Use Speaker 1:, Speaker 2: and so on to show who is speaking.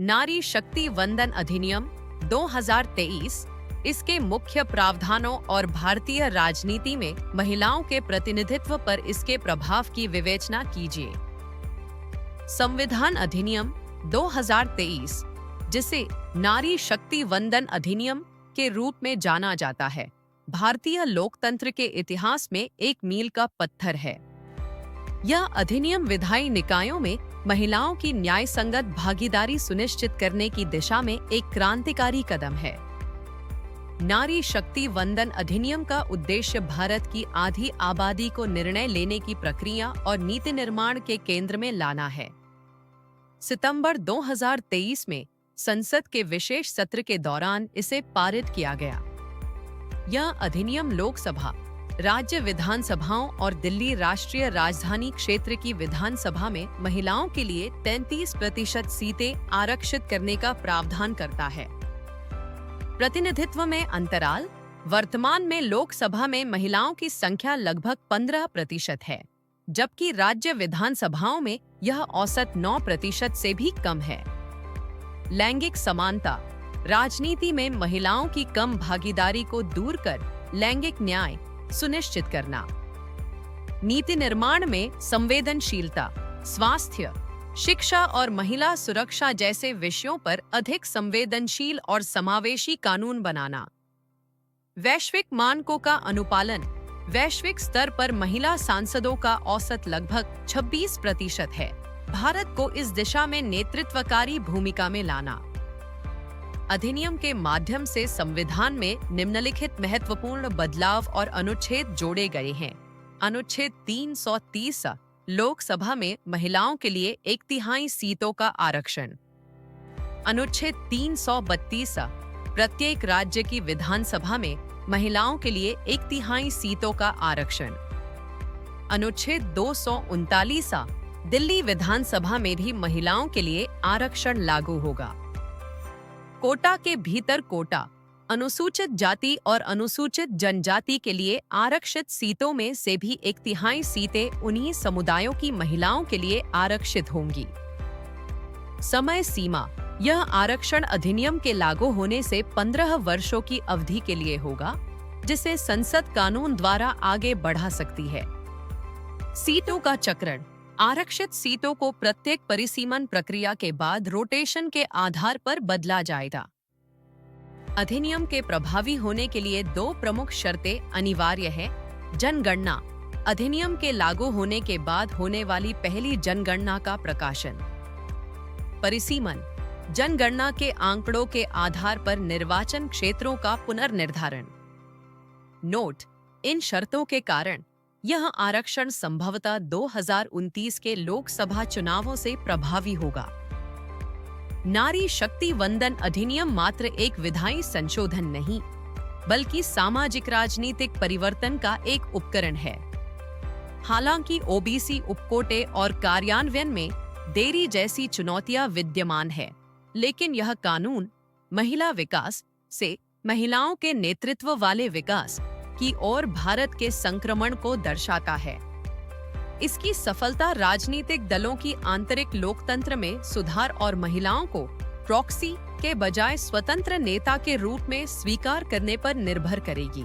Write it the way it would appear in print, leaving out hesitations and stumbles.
Speaker 1: नारी शक्ति वंदन अधिनियम 2023 इसके मुख्य प्रावधानों और भारतीय राजनीति में महिलाओं के प्रतिनिधित्व पर इसके प्रभाव की विवेचना कीजिए। संविधान अधिनियम 2023, जिसे नारी शक्ति वंदन अधिनियम के रूप में जाना जाता है, भारतीय लोकतंत्र के इतिहास में एक मील का पत्थर है। यह अधिनियम विधायी निकायों में महिलाओं की न्याय संगत भागीदारी सुनिश्चित करने की दिशा में एक क्रांतिकारी कदम है। नारी शक्ति वंदन अधिनियम का उद्देश्य भारत की आधी आबादी को निर्णय लेने की प्रक्रिया और नीति निर्माण के केंद्र में लाना है। सितंबर 2023 में संसद के विशेष सत्र के दौरान इसे पारित किया गया। यह अधिनियम लोकसभा, राज्य विधानसभाओं और दिल्ली राष्ट्रीय राजधानी क्षेत्र की विधानसभा में महिलाओं के लिए 33% सीटें आरक्षित करने का प्रावधान करता है। प्रतिनिधित्व में अंतराल: वर्तमान में लोकसभा में महिलाओं की संख्या लगभग 15% है, जबकि राज्य विधानसभाओं में यह औसत 9% से भी कम है। लैंगिक समानता: राजनीति में महिलाओं की कम भागीदारी को दूर कर लैंगिक न्याय सुनिश्चित करना। नीति निर्माण में संवेदनशीलता, स्वास्थ्य, शिक्षा और महिला सुरक्षा जैसे विषयों पर अधिक संवेदनशील और समावेशी कानून बनाना। वैश्विक मानकों का अनुपालन: वैश्विक स्तर पर महिला सांसदों का औसत लगभग 26% है। भारत को इस दिशा में नेतृत्वकारी भूमिका में लाना। अधिनियम के माध्यम से संविधान में निम्नलिखित महत्वपूर्ण बदलाव और अनुच्छेद जोड़े गए हैं। अनुच्छेद 330, लोकसभा में महिलाओं के लिए 1/3 सीटों का आरक्षण। अनुच्छेद 332, प्रत्येक राज्य की विधानसभा में महिलाओं के लिए 1/3 सीटों का आरक्षण। अनुच्छेद 239, दिल्ली विधानसभा में भी महिलाओं के लिए आरक्षण लागू होगा। कोटा के भीतर कोटा: अनुसूचित जाति और अनुसूचित जनजाति के लिए आरक्षित सीटों में से भी 1/3 सीटें उन्हीं समुदायों की महिलाओं के लिए आरक्षित होंगी। समय सीमा: यह आरक्षण अधिनियम के लागू होने से 15 वर्षों की अवधि के लिए होगा, जिसे संसद कानून द्वारा आगे बढ़ा सकती है। सीटों का चक्रण: आरक्षित सीटों को प्रत्येक परिसीमन प्रक्रिया के बाद रोटेशन के आधार पर बदला जाएगा। अधिनियम के प्रभावी होने के लिए 2 प्रमुख शर्तें अनिवार्य है। जनगणना: अधिनियम के लागू होने के बाद होने वाली पहली जनगणना का प्रकाशन। परिसीमन: जनगणना के आंकड़ों के आधार पर निर्वाचन क्षेत्रों का पुनर्निर्धारण। नोट: इन शर्तों के कारण यह आरक्षण संभवतः 2029 के लोकसभा चुनावों से प्रभावी होगा। नारी शक्ति वंदन अधिनियम मात्र एक विधायी संशोधन नहीं, बल्कि सामाजिक राजनीतिक परिवर्तन का एक उपकरण है। हालांकि ओबीसी उपकोटे और कार्यान्वयन में देरी जैसी चुनौतियां विद्यमान है, लेकिन यह कानून महिला विकास से महिलाओं के नेतृत्व वाले विकास की ओर भारत के संक्रमण को दर्शाता है। इसकी सफलता राजनीतिक दलों की आंतरिक लोकतंत्र में सुधार और महिलाओं को प्रॉक्सी के बजाय स्वतंत्र नेता के रूप में स्वीकार करने पर निर्भर करेगी।